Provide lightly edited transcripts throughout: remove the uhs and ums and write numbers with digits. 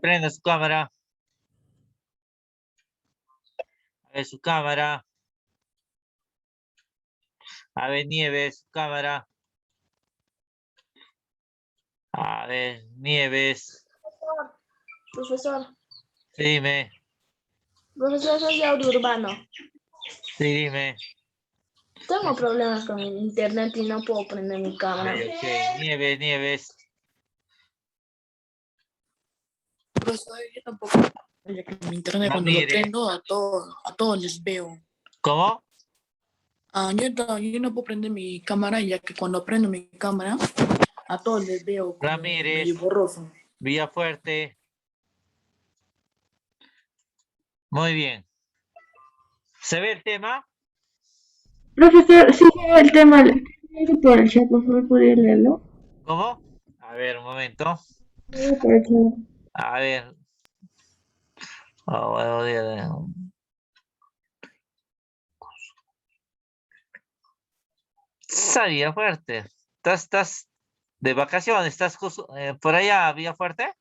prenda su cámara. A ver, su cámara. A ver, Nieves, su cámara. A ver, Nieves. Profesor, Sí, dime. profesor, soy de audio urbano. Sí, dime. Tengo problemas con el internet y no puedo prender mi cámara. Ok. Nieves, Nieves. Profesor, yo tampoco. Ya que mi internet cuando lo Ramírez. prendo a todos les veo. ¿Cómo? Yo no puedo prender mi cámara ya que cuando prendo mi cámara a todos les veo como Ramírez. medio borroso. Villafuerte. Muy bien. ¿Se ve el tema? Profesor, sí, el tema por el chat, por favor, ¿podría leerlo? ¿Cómo? A ver, un momento. Por el chat. A ver. Oh, Salía fuerte. ¿Estás de vacaciones? ¿Estás por allá, Villafuerte?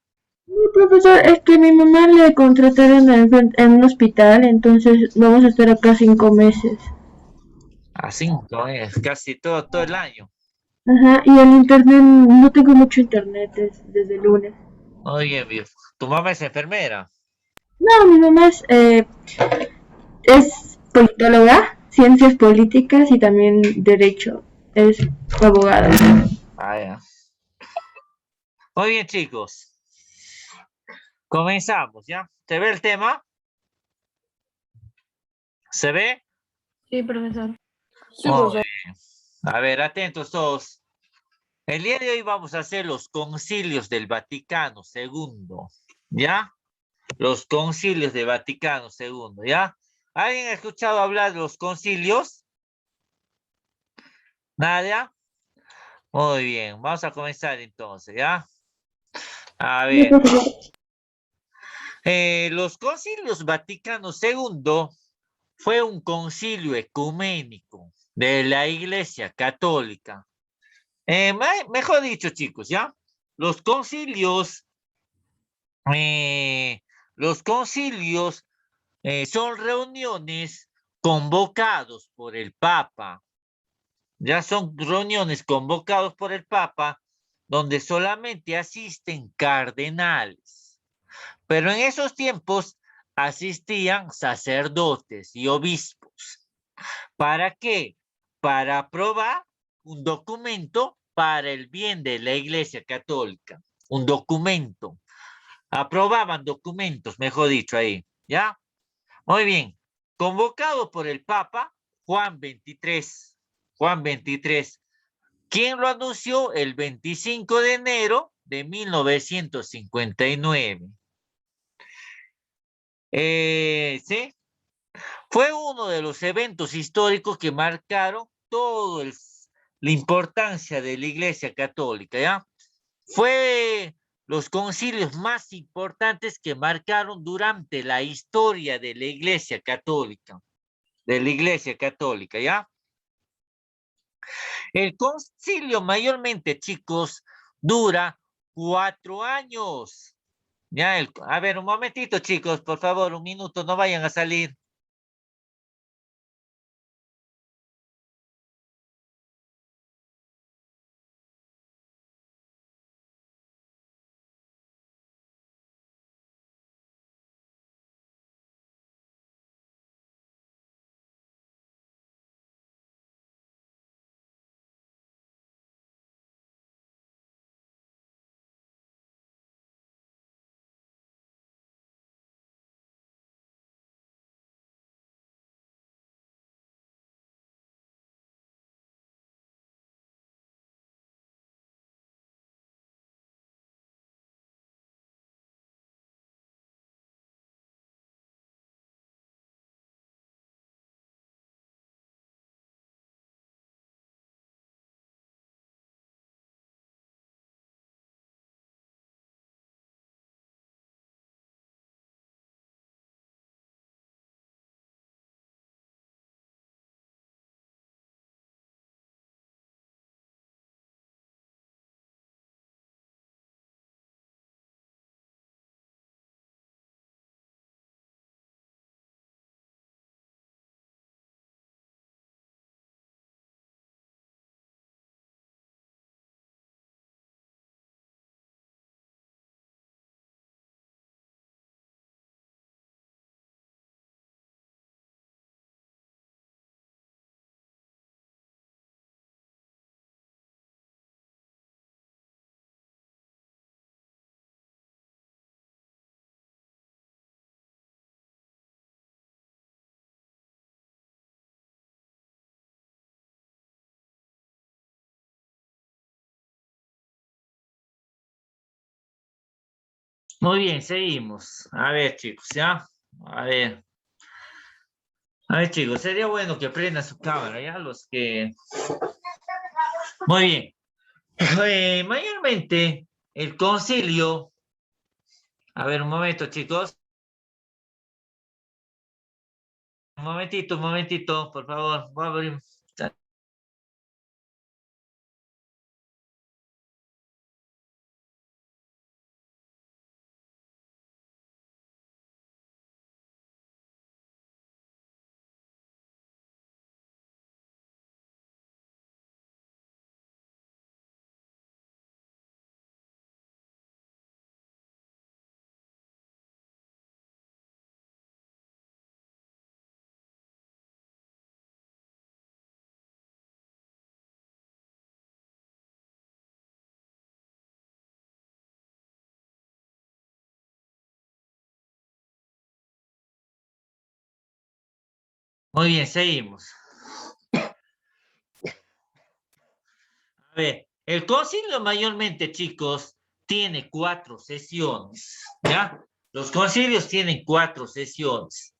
No, profesor, es que mi mamá le contrataron en un hospital, entonces vamos a estar acá 5 meses. A 5, casi todo el año. Ajá, y el internet, no tengo mucho internet desde el lunes. Oye, tu mamá es enfermera. No, mi mamá es politóloga, ciencias políticas y también derecho. Es abogada. Ah, ya. Muy bien, chicos. Comenzamos, ¿ya? ¿Se ve el tema? ¿Se ve? Sí, profesor. Sí, Muy profesor. bien. A ver, atentos todos. El día de hoy vamos a hacer los concilios del Vaticano II, ¿ya? Los concilios del Vaticano II, ¿ya? ¿Alguien ha escuchado hablar de los concilios? ¿Nadie? Muy bien, vamos a comenzar entonces, ¿ya? A Sí, ver, profesor. los concilios Vaticano II fue un concilio ecuménico de la Iglesia Católica. Mejor dicho, chicos, ¿ya? Los concilios, eh, los concilios son reuniones convocados por el Papa. Ya son reuniones convocados por el Papa donde solamente asisten cardenales. Pero en esos tiempos asistían sacerdotes y obispos. ¿Para qué? Para aprobar un documento para el bien de la Iglesia Católica. Un documento. Aprobaban documentos, mejor dicho, ahí. ¿Ya? Muy bien. Convocado por el Papa Juan XXIII. Juan XXIII. ¿Quién lo anunció? El 25 de enero de 1959. ¿Sí? Fue uno de los eventos históricos que marcaron la importancia de la Iglesia Católica, ¿ya? Fue los concilios más importantes que marcaron durante la historia de la Iglesia Católica, ¿ya? El concilio mayormente, chicos, dura 4 años. Ya, a ver, un momentito, chicos, por favor, un minuto, no vayan a salir. Muy bien, seguimos. A ver, chicos, ¿ya? A ver. A ver, chicos, sería bueno que prendan su cámara, ¿ya? Los que... Muy bien. Mayormente, el concilio... A ver, un momento, chicos. Un momentito, por favor. Voy a abrir... Muy bien, seguimos. A ver, el concilio mayormente, chicos, tiene 4 sesiones, ¿ya? Los concilios tienen 4 sesiones.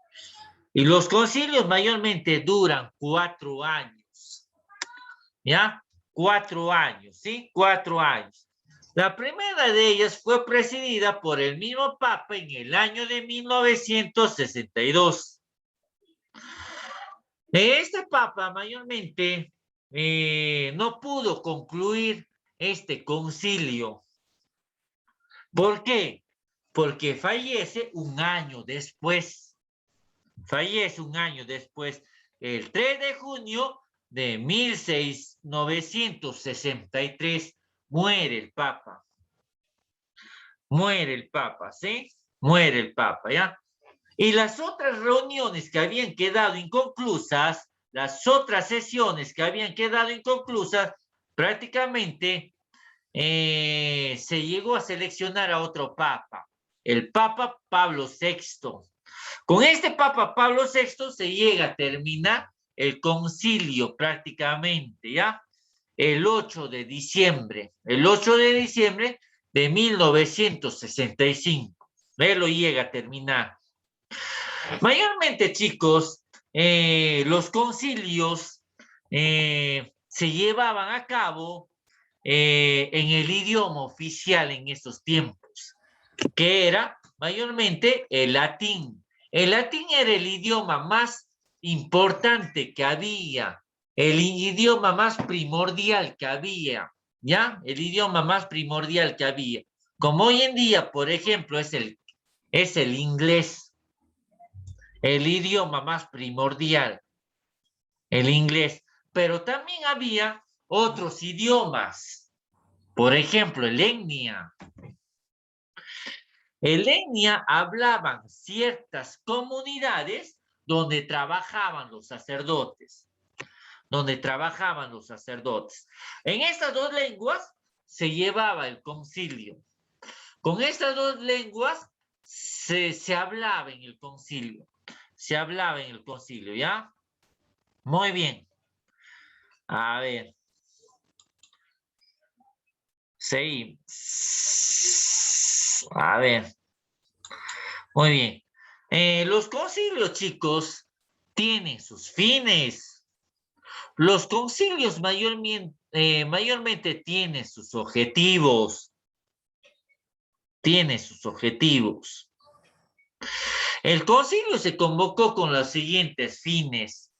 Y los concilios mayormente duran 4 años, ¿ya? 4 años, ¿sí? 4 años. La primera de ellas fue presidida por el mismo Papa en el año de 1962. Este Papa mayormente no pudo concluir este concilio. ¿Por qué? Porque fallece un año después. Fallece un año después, el 3 de junio de 1963, muere el Papa. Muere el Papa, ¿sí? Muere el Papa, ¿ya? Y las otras reuniones que habían quedado inconclusas, las otras sesiones que habían quedado inconclusas, prácticamente se llegó a seleccionar a otro Papa, el Papa Pablo VI. Con este Papa Pablo VI se llega a terminar el concilio prácticamente, ¿ya? El 8 de diciembre de 1965. Él lo llega a terminar. Mayormente, chicos, los concilios se llevaban a cabo en el idioma oficial en esos tiempos, que era mayormente el latín. El latín era el idioma más importante que había, el idioma más primordial que había, ¿ya? El idioma más primordial que había. Como hoy en día, por ejemplo, es el inglés, el idioma más primordial, el inglés. Pero también había otros idiomas, por ejemplo, el etnia. El etnia hablaban ciertas comunidades donde trabajaban los sacerdotes, En estas dos lenguas se llevaba el concilio. Con estas dos lenguas se hablaba en el concilio. ¿Ya? Muy bien. A ver. Seguimos. A ver. Muy bien. Los concilios, chicos, tienen sus fines. Los concilios mayormente tienen sus objetivos. El concilio se convocó con los siguientes fines: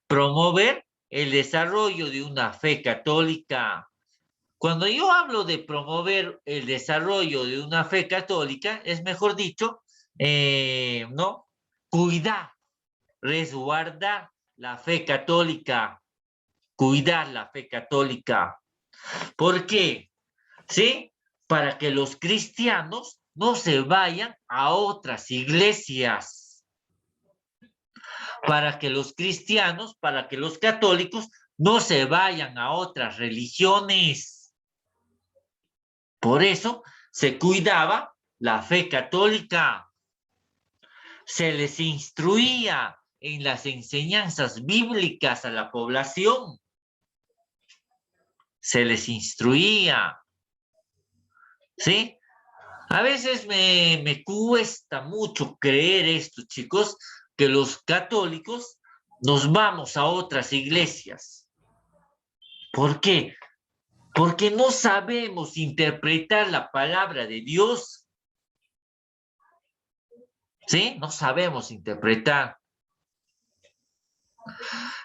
promover el desarrollo de una fe católica. Cuando yo hablo de promover el desarrollo de una fe católica, es mejor dicho, ¿no? Cuidar, resguardar la fe católica, cuidar la fe católica. ¿Por qué? ¿Sí? Para que los cristianos no se vayan a otras iglesias. Para que los católicos no se vayan a otras religiones. Por eso se cuidaba la fe católica. Se les instruía en las enseñanzas bíblicas a la población. Se les instruía. ¿Sí? A veces me cuesta mucho creer esto, chicos, que los católicos nos vamos a otras iglesias. ¿Por qué? Porque no sabemos interpretar la palabra de Dios. ¿Sí? No sabemos interpretar.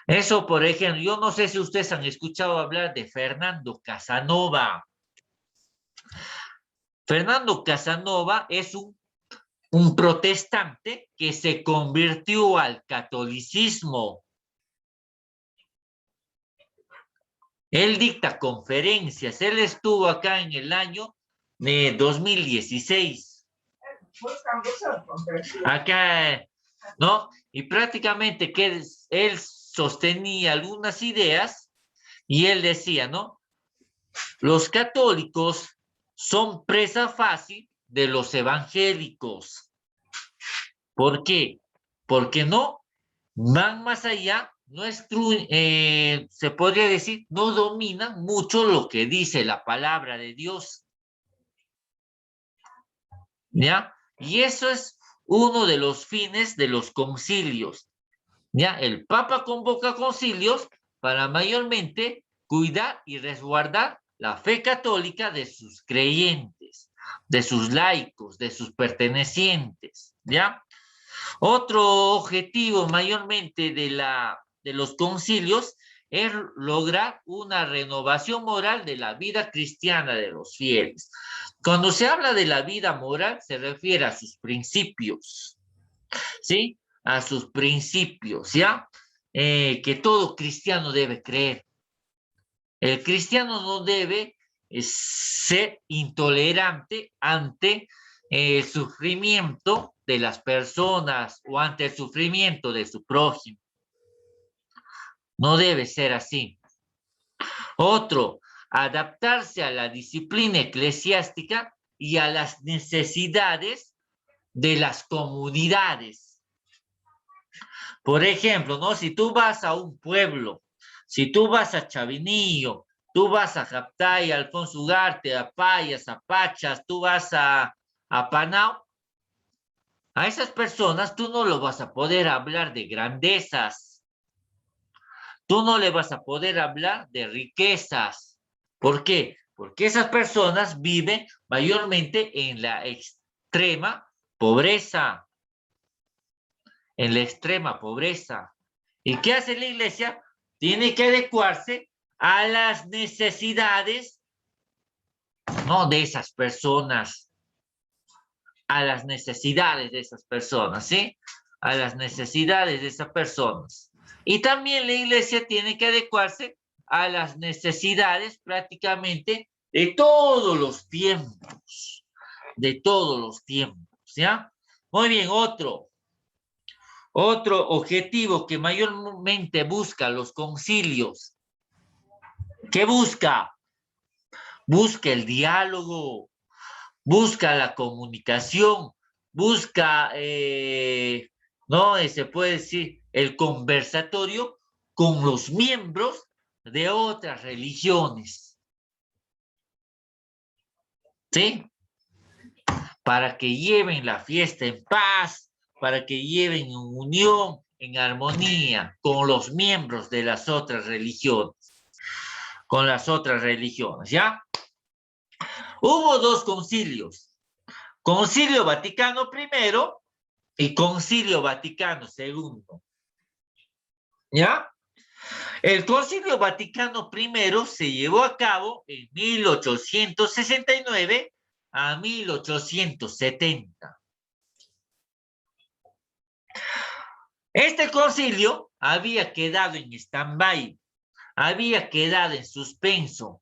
Eso, por ejemplo, yo no sé si ustedes han escuchado hablar de Fernando Casanova. Fernando Casanova es un protestante que se convirtió al catolicismo. Él dicta conferencias. Él estuvo acá en el año de 2016. Acá, ¿no? Y prácticamente que él sostenía algunas ideas y él decía, ¿no? Los católicos son presa fácil de los evangélicos. ¿Por qué? Porque no van más allá, no se podría decir, no dominan mucho lo que dice la palabra de Dios. ¿Ya? Y eso es uno de los fines de los concilios. ¿Ya? El Papa convoca concilios para mayormente cuidar y resguardar la fe católica de sus creyentes, de sus laicos, de sus pertenecientes. ¿Ya? Otro objetivo mayormente de los concilios es lograr una renovación moral de la vida cristiana de los fieles. Cuando se habla de la vida moral, se refiere a sus principios, ¿sí? A sus principios, ¿ya? Que todo cristiano debe creer. El cristiano no debe ser intolerante ante el sufrimiento de las personas o ante el sufrimiento de su prójimo. No debe ser así. Otro, adaptarse a la disciplina eclesiástica y a las necesidades de las comunidades. Por ejemplo, ¿no? Si tú vas a un pueblo, si tú vas a Chavinillo, tú vas a Japtay, a Alfonso Ugarte, a Payas, a Pachas, tú vas a Panao, a esas personas tú no lo vas a poder hablar de grandezas. Tú no le vas a poder hablar de riquezas. ¿Por qué? Porque esas personas viven mayormente en la extrema pobreza. En la extrema pobreza. ¿Y qué hace la iglesia? Tiene que adecuarse a las necesidades, no de esas personas, a las necesidades de esas personas, ¿sí? A las necesidades de esas personas. Y también la iglesia tiene que adecuarse a las necesidades prácticamente de todos los tiempos, ¿ya? Muy bien, otro objetivo que mayormente busca los concilios. ¿Qué busca? Busca el diálogo, busca la comunicación, busca, ¿no? Se puede decir, el conversatorio con los miembros de otras religiones. ¿Sí? Para que lleven la fiesta en paz, para que lleven en unión, en armonía con los miembros de las otras religiones. Con las otras religiones, ¿ya? Hubo dos concilios. Concilio Vaticano I y Concilio Vaticano II. ¿Ya? El Concilio Vaticano I se llevó a cabo en 1869 a 1870. Este concilio había quedado en stand-by, había quedado en suspenso.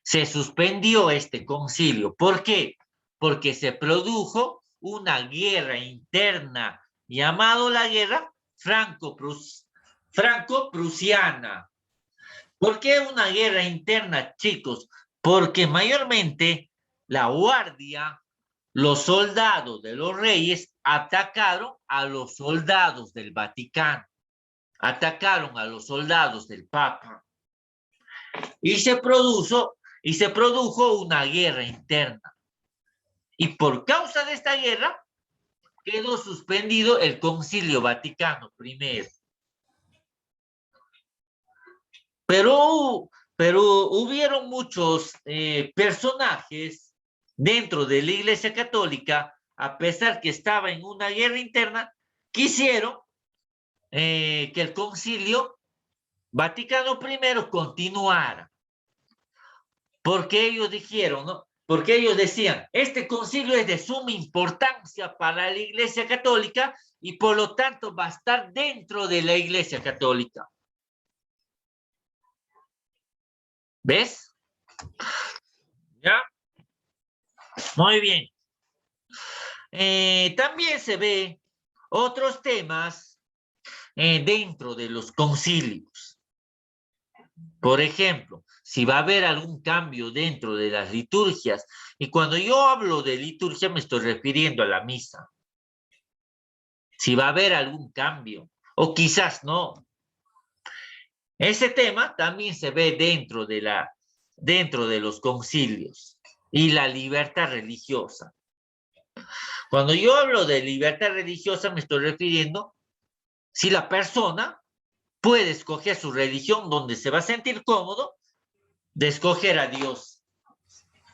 Se suspendió este concilio. ¿Por qué? Porque se produjo una guerra interna llamada la guerra franco-prusiana. ¿Por qué una guerra interna, chicos? Porque mayormente la guardia, los soldados de los reyes atacaron a los soldados del Vaticano, atacaron a los soldados del Papa. Y se produjo una guerra interna. Y por causa de esta guerra, quedó suspendido el Concilio Vaticano I. Pero hubieron muchos personajes dentro de la Iglesia Católica, a pesar que estaba en una guerra interna, quisieron que el Concilio Vaticano I continuara. Porque ellos dijeron, ¿no? Porque ellos decían, este concilio es de suma importancia para la Iglesia Católica y por lo tanto va a estar dentro de la Iglesia Católica. ¿Ves? ¿Ya? Muy bien. También se ve otros temas dentro de los concilios. Por ejemplo, si va a haber algún cambio dentro de las liturgias, y cuando yo hablo de liturgia me estoy refiriendo a la misa. Si va a haber algún cambio, o quizás no. Ese tema también se ve dentro de los concilios y la libertad religiosa. Cuando yo hablo de libertad religiosa me estoy refiriendo si la persona puede escoger su religión donde se va a sentir cómodo de escoger a Dios,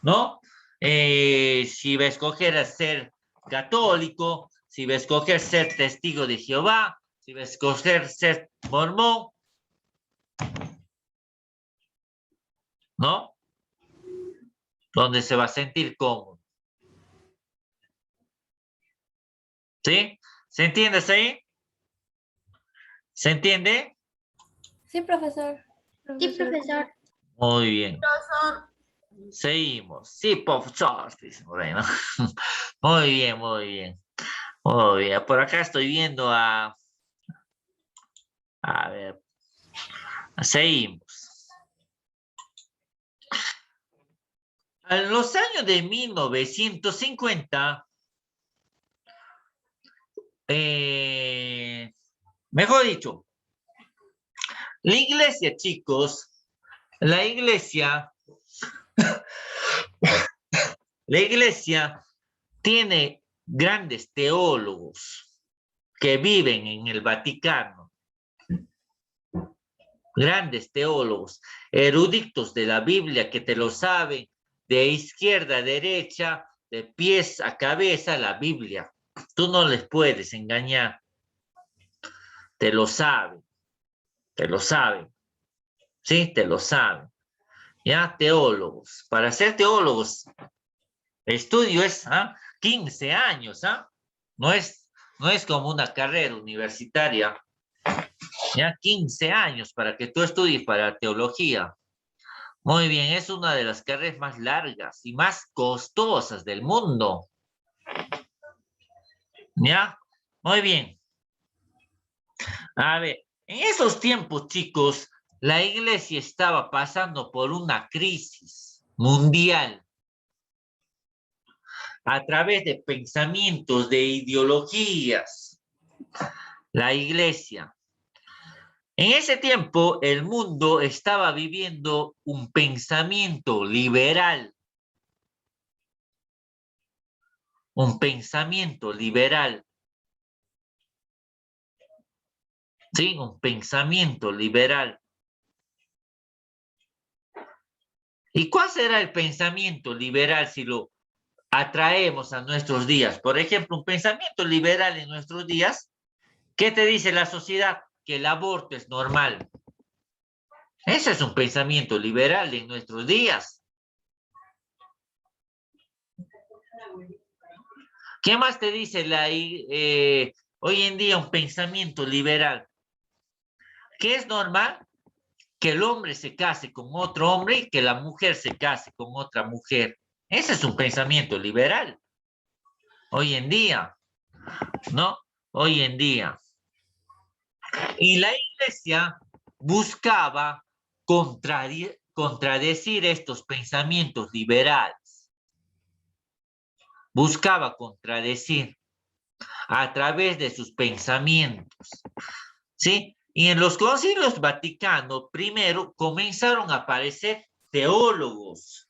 ¿no? Si va a escoger a ser católico, si va a escoger ser testigo de Jehová, si va a escoger ser mormón, ¿no? Donde se va a sentir cómodo. ¿Sí? ¿Se entiende hasta ahí? ¿Se entiende? Sí, profesor. Sí, profesor. Muy bien. Seguimos. Sí, profesor, dice Moreno. Muy bien, muy bien. Muy bien. Por acá estoy viendo a ver. Seguimos. En los años de 1950, mejor dicho, la iglesia, chicos, la iglesia tiene grandes teólogos que viven en el Vaticano. Grandes teólogos, eruditos de la Biblia que te lo saben de izquierda a derecha, de pies a cabeza, la Biblia. Tú no les puedes engañar. Te lo saben. Te lo saben. Sí, te lo saben. Ya, teólogos. Para ser teólogos, el estudio es 15 años, No es como una carrera universitaria. Ya 15 años para que tú estudies para teología. Muy bien, es una de las carreras más largas y más costosas del mundo. ¿Ya? Muy bien. A ver, en esos tiempos, chicos, la iglesia estaba pasando por una crisis mundial a través de pensamientos, de ideologías. La iglesia. En ese tiempo, el mundo estaba viviendo un pensamiento liberal. Un pensamiento liberal. Sí, un pensamiento liberal. ¿Y cuál será el pensamiento liberal si lo atraemos a nuestros días? Por ejemplo, un pensamiento liberal en nuestros días, ¿qué te dice la sociedad? Que el aborto es normal. Ese es un pensamiento liberal en nuestros días. ¿Qué más te dice hoy en día un pensamiento liberal? ¿Qué es normal? Que el hombre se case con otro hombre y que la mujer se case con otra mujer. Ese es un pensamiento liberal. Hoy en día, ¿no? Hoy en día. Y la iglesia buscaba contradecir estos pensamientos liberales. Buscaba contradecir a través de sus pensamientos. ¿Sí? Y en los concilios vaticanos, primero comenzaron a aparecer teólogos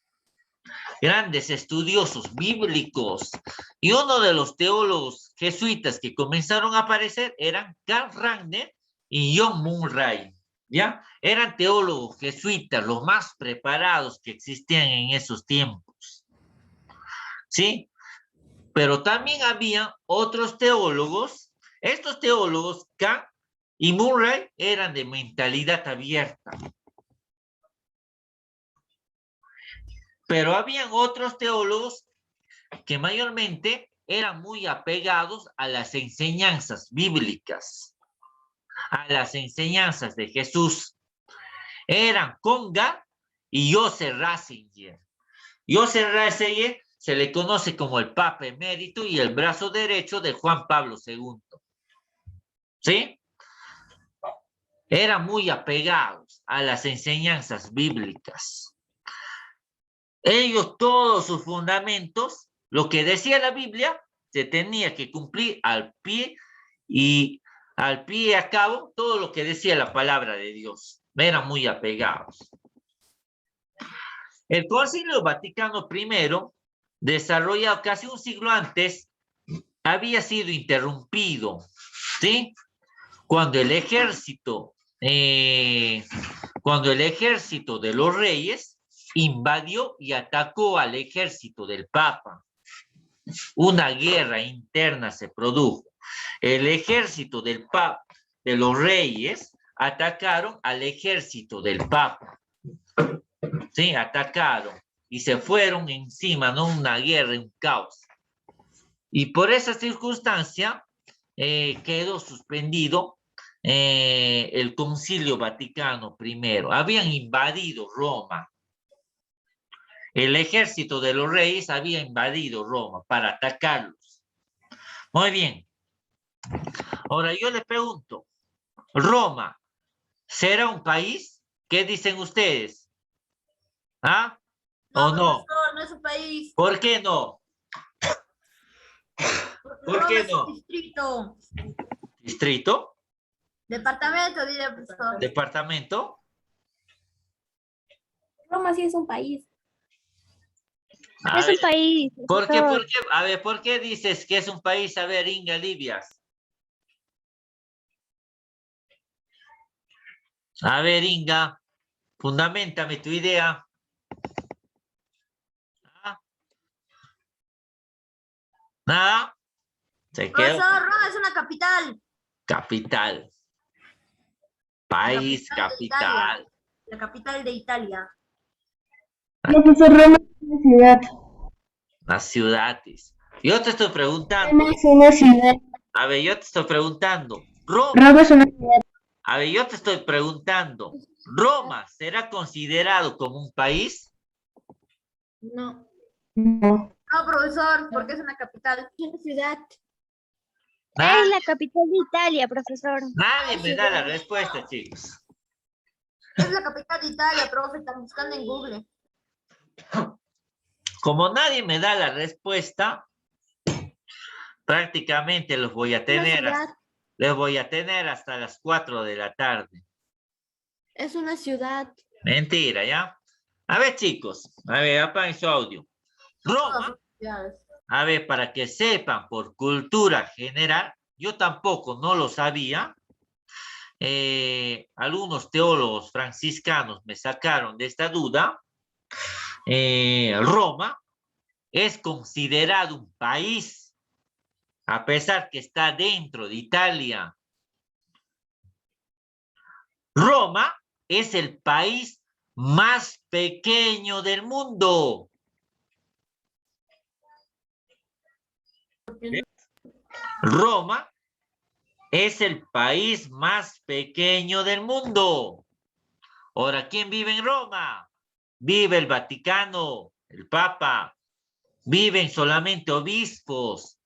grandes estudiosos bíblicos. Y uno de los teólogos jesuitas que comenzaron a aparecer eran Karl Rahner y John Murray, ¿ya? Eran teólogos jesuitas, los más preparados que existían en esos tiempos, ¿sí? Pero también había otros teólogos. Estos teólogos, Kant y Murray, eran de mentalidad abierta. Pero habían otros teólogos que mayormente eran muy apegados a las enseñanzas bíblicas, a las enseñanzas de Jesús. Eran Conga y Joseph Ratzinger. Joseph Ratzinger se le conoce como el Papa emérito y el brazo derecho de Juan Pablo II. ¿Sí? Eran muy apegados a las enseñanzas bíblicas. Ellos, todos sus fundamentos, lo que decía la Biblia, se tenía que cumplir al pie y a cabo todo lo que decía la palabra de Dios. Eran muy apegados. El Concilio Vaticano I, desarrollado casi un siglo antes, había sido interrumpido, ¿sí? Cuando el ejército de los reyes invadió y atacó al ejército del Papa. Una guerra interna se produjo. El ejército del Papa, de los reyes, atacaron al ejército del Papa. Sí, atacaron y se fueron encima, ¿no? Una guerra, un caos. Y por esa circunstancia quedó suspendido el Concilio Vaticano I. Habían invadido Roma. El ejército de los reyes había invadido Roma para atacarlos. Muy bien. Ahora yo les pregunto, ¿Roma será un país? ¿Qué dicen ustedes? ¿Ah? ¿O no? No es un país. ¿Por qué no? ¿Por qué no? Distrito. ¿Distrito? Departamento, diría el profesor. ¿Departamento? Roma sí es un país. A Es ver, un país. ¿por qué? profesor. A ver, ¿por qué dices que es un país? A ver, Inga Libias. A ver, Inga, fundamentame tu idea. ¿Ah? ¿Nada? Se quedó. Profesor, Roma es una capital. Capital. País, capital. La capital de Italia. Profesor, Roma es una ciudad. Las ciudades. Yo te estoy preguntando. Roma es una ciudad. A ver, yo te estoy preguntando. Roma. Roma es una ciudad. A ver, yo te estoy preguntando. ¿Roma será considerado como un país? No. No. No, profesor, porque es una capital. Es una ciudad. Es la capital de Italia, profesor. Nadie me da la respuesta, chicos. Es la capital de Italia, profe, están buscando en Google. Como nadie me da la respuesta, prácticamente los voy a tener, les voy a tener hasta las 4 de la tarde. Es una ciudad. Mentira, ¿ya? A ver, chicos, a ver, apaguen su audio. Roma, a ver, para que sepan por cultura general, yo tampoco no lo sabía. Algunos teólogos franciscanos me sacaron de esta duda. Roma es considerado un país, a pesar que está dentro de Italia. Roma es el país más pequeño del mundo. Roma es el país más pequeño del mundo. Ahora, ¿quién vive en Roma? Vive el Vaticano, el Papa. Viven solamente obispos,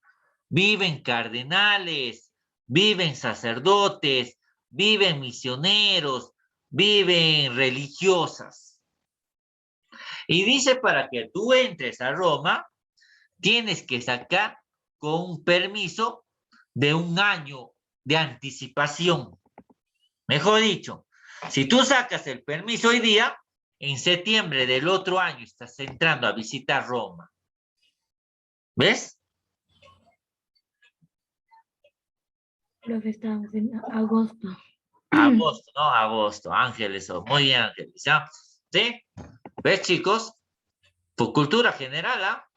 viven cardenales, viven sacerdotes, viven misioneros, viven religiosas. Y dice, para que tú entres a Roma, tienes que sacar con un permiso de 1 año de anticipación. Mejor dicho, si tú sacas el permiso hoy día, en septiembre del otro año estás entrando a visitar Roma. ¿Ves? Profe, estamos en agosto. Agosto, ¿no? Agosto, Ángeles, muy bien, Ángeles, ¿ya? ¿Sí? ¿Ves, chicos? Por cultura general, ¿ah?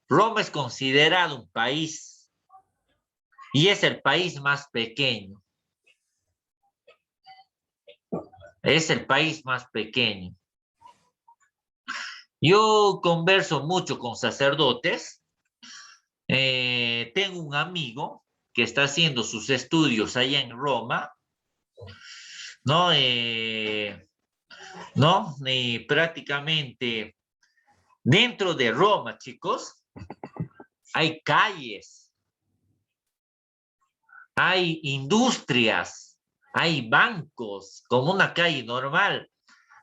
Roma es considerado un país y es el país más pequeño. Es el país más pequeño. Yo converso mucho con sacerdotes. Tengo un amigo que está haciendo sus estudios allá en Roma, ¿no? ¿No? Prácticamente dentro de Roma, chicos, hay calles, hay industrias, hay bancos, como una calle normal,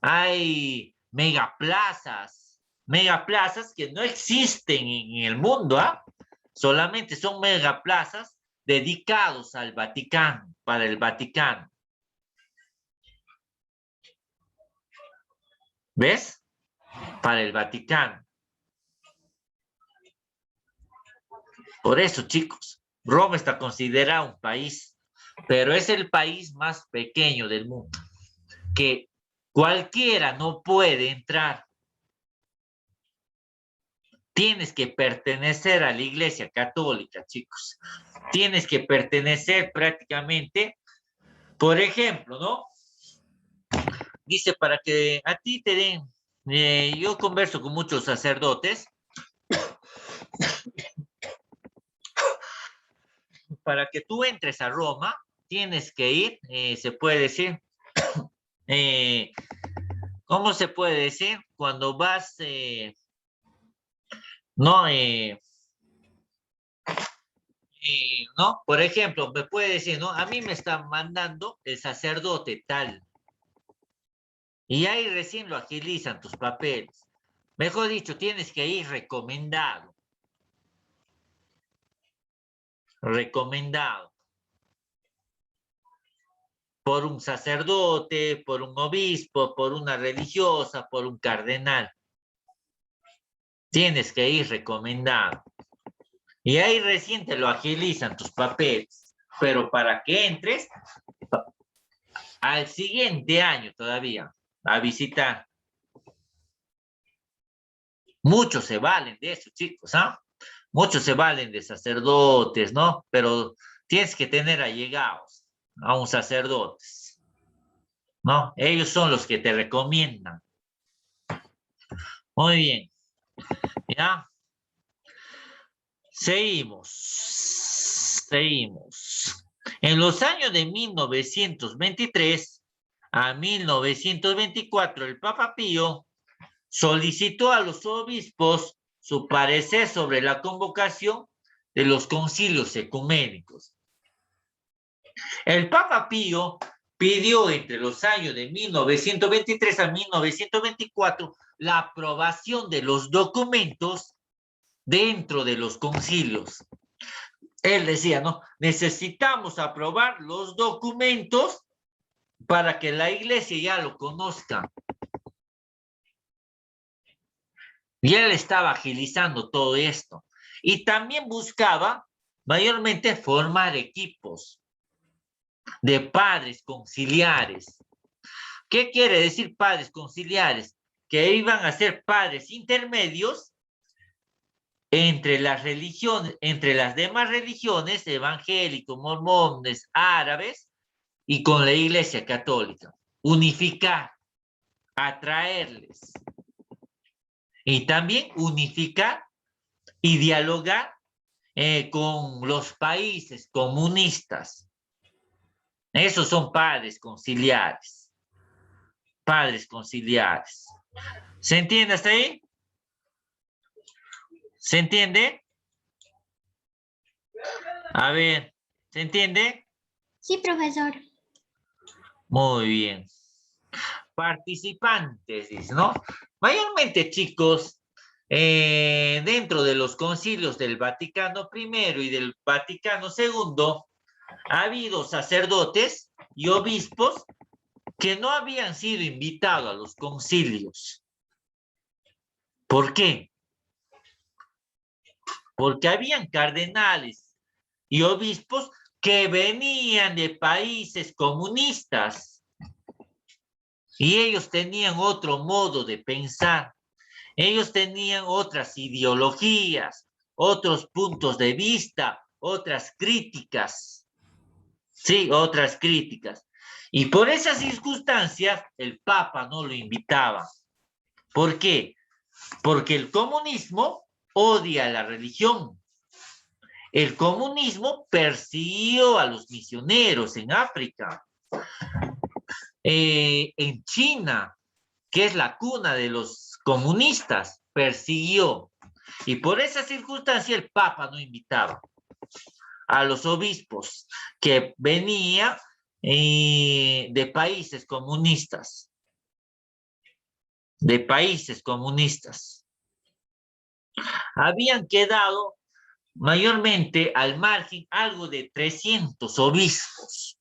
hay megaplazas que no existen en el mundo, ¿ah? Solamente son megaplazas dedicados al Vaticano, para el Vaticano. ¿Ves? Para el Vaticano. Por eso, chicos, Roma está considerado un país, pero es el país más pequeño del mundo, que cualquiera no puede entrar. Tienes que pertenecer a la Iglesia Católica, chicos. Tienes que pertenecer prácticamente, por ejemplo, ¿no? Dice, para que a ti te den, yo converso con muchos sacerdotes, para que tú entres a Roma, tienes que ir, se puede decir, ¿cómo se puede decir? Cuando vas, no, ¿no? Por ejemplo, me puede decir, ¿no? A mí me está mandando el sacerdote tal. Y ahí recién lo agilizan tus papeles. Mejor dicho, tienes que ir recomendado. Recomendado. Por un sacerdote, por un obispo, por una religiosa, por un cardenal. Tienes que ir recomendado. Y ahí recién te lo agilizan tus papeles. Pero para que entres al siguiente año todavía a visitar. Muchos se valen de eso, chicos, ¿ah? Muchos se valen de sacerdotes, ¿no? Pero tienes que tener allegados a un sacerdote, ¿no? Ellos son los que te recomiendan. Muy bien. ¿Ya? Seguimos. Seguimos. En los años de 1923 a 1924, el Papa Pío solicitó a los obispos su parecer sobre la convocación de los concilios ecuménicos. El Papa Pío pidió entre los años de 1923 a 1924 la aprobación de los documentos dentro de los concilios. Él decía, ¿no? Necesitamos aprobar los documentos para que la iglesia ya lo conozca. Y él estaba agilizando todo esto. Y también buscaba mayormente formar equipos de padres conciliares. ¿Qué quiere decir padres conciliares? Que iban a ser padres intermedios entre las religiones, entre las demás religiones, evangélicos, mormones, árabes, y con la Iglesia Católica. Unificar, atraerles. Y también unificar y dialogar con los países comunistas. Esos son padres conciliares. Padres conciliares. ¿Se entiende hasta ahí? ¿Se entiende? A ver, ¿se entiende? Sí, profesor. Muy bien. Participantes, dice, ¿no? Mayormente, chicos, dentro de los concilios del Vaticano I y del Vaticano II, ha habido sacerdotes y obispos que no habían sido invitados a los concilios. ¿Por qué? Porque habían cardenales y obispos que venían de países comunistas y ellos tenían otro modo de pensar, ellos tenían otras ideologías, otros puntos de vista, otras críticas, sí, otras críticas. Y por esas circunstancias el Papa no lo invitaba. ¿Por qué? Porque el comunismo odia la religión. El comunismo persiguió a los misioneros en África, en China, que es la cuna de los comunistas, persiguió. Y por esa circunstancia el Papa no invitaba a los obispos que venían de países comunistas. De países comunistas. Habían quedado mayormente al margen algo de 300 obispos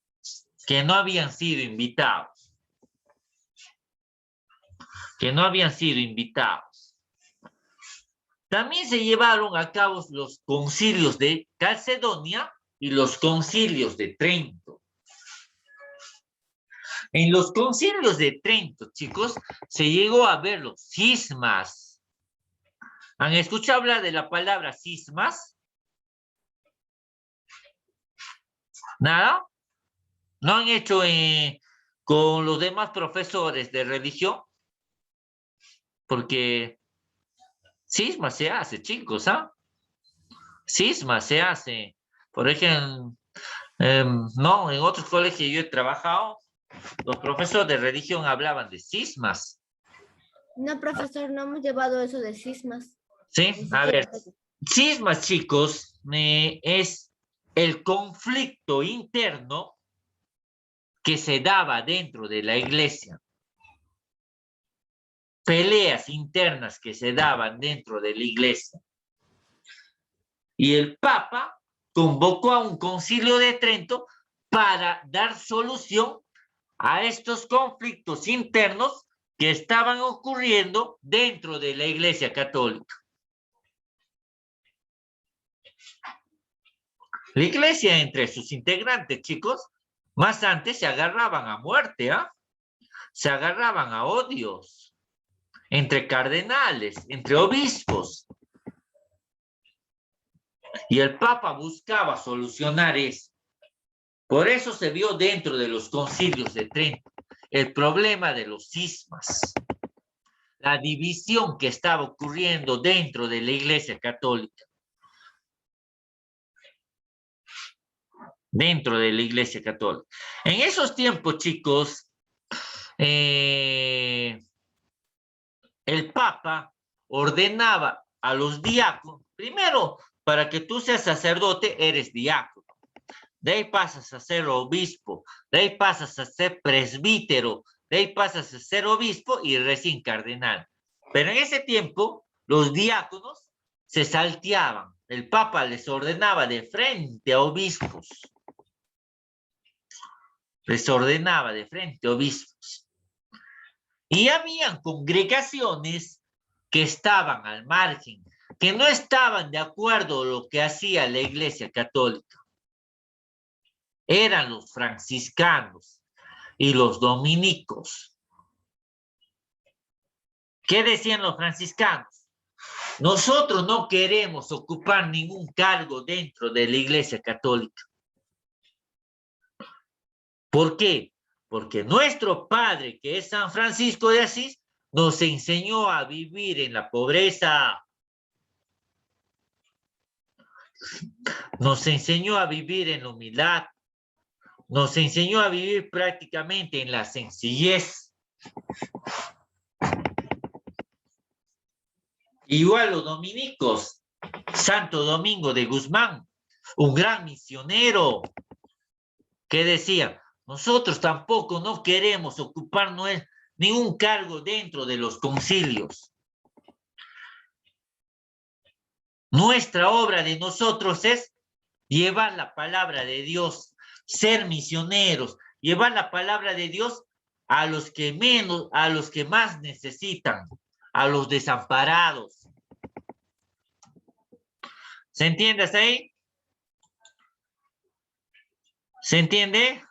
que no habían sido invitados. Que no habían sido invitados. También se llevaron a cabo los concilios de Calcedonia y los concilios de Trento. En los concilios de Trento, chicos, se llegó a ver los cismas. ¿Han escuchado hablar de la palabra cismas? ¿Nada? ¿No han hecho con los demás profesores de religión? Porque cisma se hace, chicos, ¿ah? Cisma se hace. Por ejemplo, no, en otros colegios yo he trabajado, los profesores de religión hablaban de cismas. No, profesor, no hemos llevado eso de cismas. Sí, a ver, cismas, chicos, es el conflicto interno que se daba dentro de la iglesia. Peleas internas que se daban dentro de la iglesia. Y el Papa convocó a un concilio de Trento para dar solución a estos conflictos internos que estaban ocurriendo dentro de la Iglesia Católica. La iglesia entre sus integrantes, chicos, más antes se agarraban a muerte, ¿ah? Se agarraban a odios entre cardenales, entre obispos. Y el Papa buscaba solucionar eso. Por eso se vio dentro de los concilios de Trento el problema de los cismas, la división que estaba ocurriendo dentro de la Iglesia Católica. Dentro de la Iglesia Católica. En esos tiempos, chicos, el Papa ordenaba a los diáconos, primero, para que tú seas sacerdote, eres diácono. De ahí pasas a ser obispo, de ahí pasas a ser presbítero, de ahí pasas a ser obispo y recién cardenal. Pero en ese tiempo, los diáconos se salteaban. El Papa les ordenaba de frente a obispos. Les ordenaba de frente a obispos. Y habían congregaciones que estaban al margen, que no estaban de acuerdo a lo que hacía la Iglesia Católica. Eran los franciscanos y los dominicos. ¿Qué decían los franciscanos? Nosotros no queremos ocupar ningún cargo dentro de la Iglesia Católica. ¿Por qué? Porque nuestro padre, que es San Francisco de Asís, nos enseñó a vivir en la pobreza. Nos enseñó a vivir en la humildad. Nos enseñó a vivir prácticamente en la sencillez. Igual los dominicos, Santo Domingo de Guzmán, un gran misionero, que decía, nosotros tampoco no queremos ocupar ningún cargo dentro de los concilios. Nuestra obra de nosotros es llevar la palabra de Dios, ser misioneros, llevar la palabra de Dios a los que menos, a los que más necesitan, a los desamparados. ¿Se entiende hasta ahí? ¿Se entiende?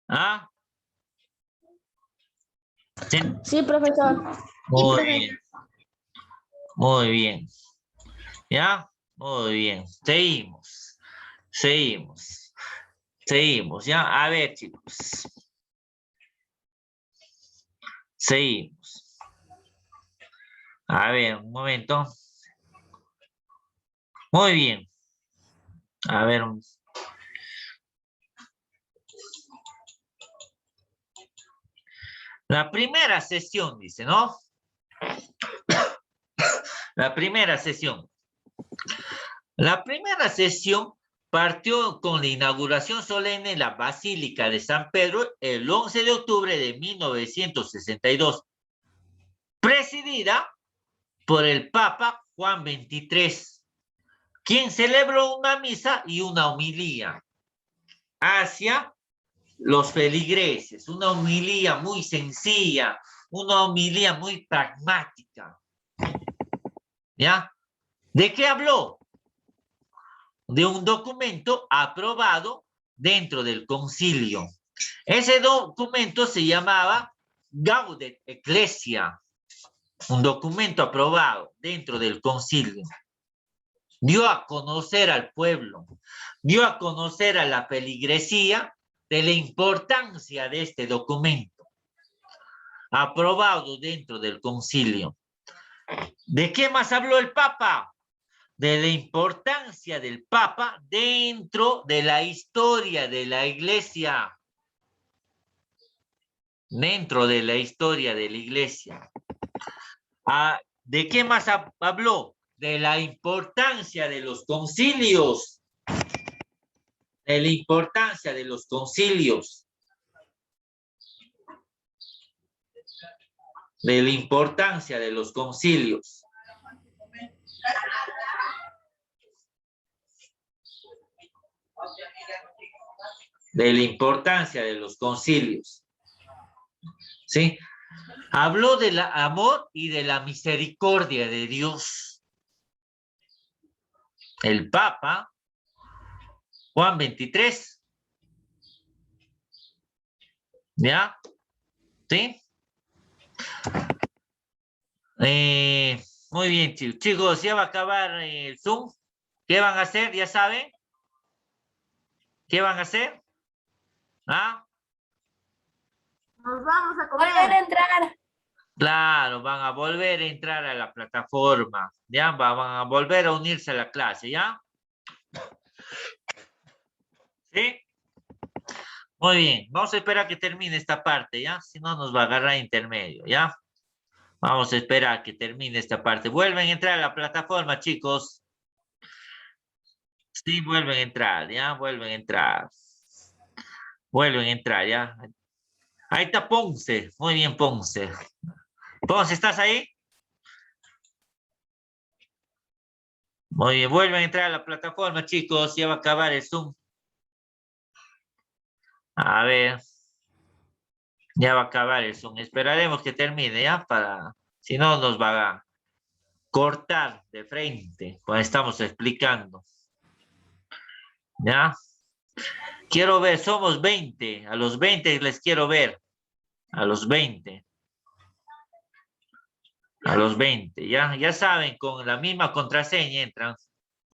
¿Ah? Sí, profesor. Muy bien. Muy bien. ¿Ya? Muy bien. Seguimos. Seguimos. Seguimos, ¿ya? A ver, chicos. Seguimos. A ver, un momento. Muy bien. A ver. La primera sesión, dice, ¿no? La primera sesión. La primera sesión partió con la inauguración solemne en la Basílica de San Pedro el 11 de octubre de 1962, presidida por el Papa Juan XXIII, quien celebró una misa y una homilía hacia los feligreses, una homilía muy sencilla, una homilía muy pragmática. ¿Ya? ¿De qué habló? De un documento aprobado dentro del concilio. Ese documento se llamaba Gaudet Ecclesia, un documento aprobado dentro del concilio. Dio a conocer al pueblo, dio a conocer a la feligresía de la importancia de este documento, aprobado dentro del concilio. ¿De qué más habló el Papa? De la importancia del Papa dentro de la historia de la Iglesia. Dentro de la historia de la Iglesia. ¿De qué más habló? De la importancia de los concilios. De la importancia de los concilios. De la importancia de los concilios. De la importancia de los concilios. ¿Sí? Habló del amor y de la misericordia de Dios. El Papa Juan XXIII. ¿Ya? ¿Sí? Muy bien, chicos. Chicos, ya va a acabar el Zoom. ¿Qué van a hacer? ¿Ya saben? ¿Qué van a hacer? ¿Ah? Nos vamos a Volver comer. a entrar. Claro, van a volver a entrar a la plataforma. ¿Ya? Van a volver a unirse a la clase, ¿ya? ¿Sí? Muy bien. Vamos a esperar que termine esta parte, ¿ya? Si no, nos va a agarrar intermedio, ¿ya? Vamos a esperar que termine esta parte. Vuelven a entrar a la plataforma, chicos. Sí, vuelven a entrar, ¿ya? Vuelven a entrar. Vuelven a entrar, ¿ya? Ahí está Ponce. Muy bien, Ponce. Ponce, ¿estás ahí? Muy bien, vuelven a entrar a la plataforma, chicos. Ya va a acabar el Zoom. A ver. Ya va a acabar el Zoom. Esperaremos que termine, ¿ya? Si no, nos va a cortar de frente cuando estamos explicando. ¿Ya? Quiero ver, somos 20. A los 20 les quiero ver. A los 20. A los 20. Ya saben, con la misma contraseña entran.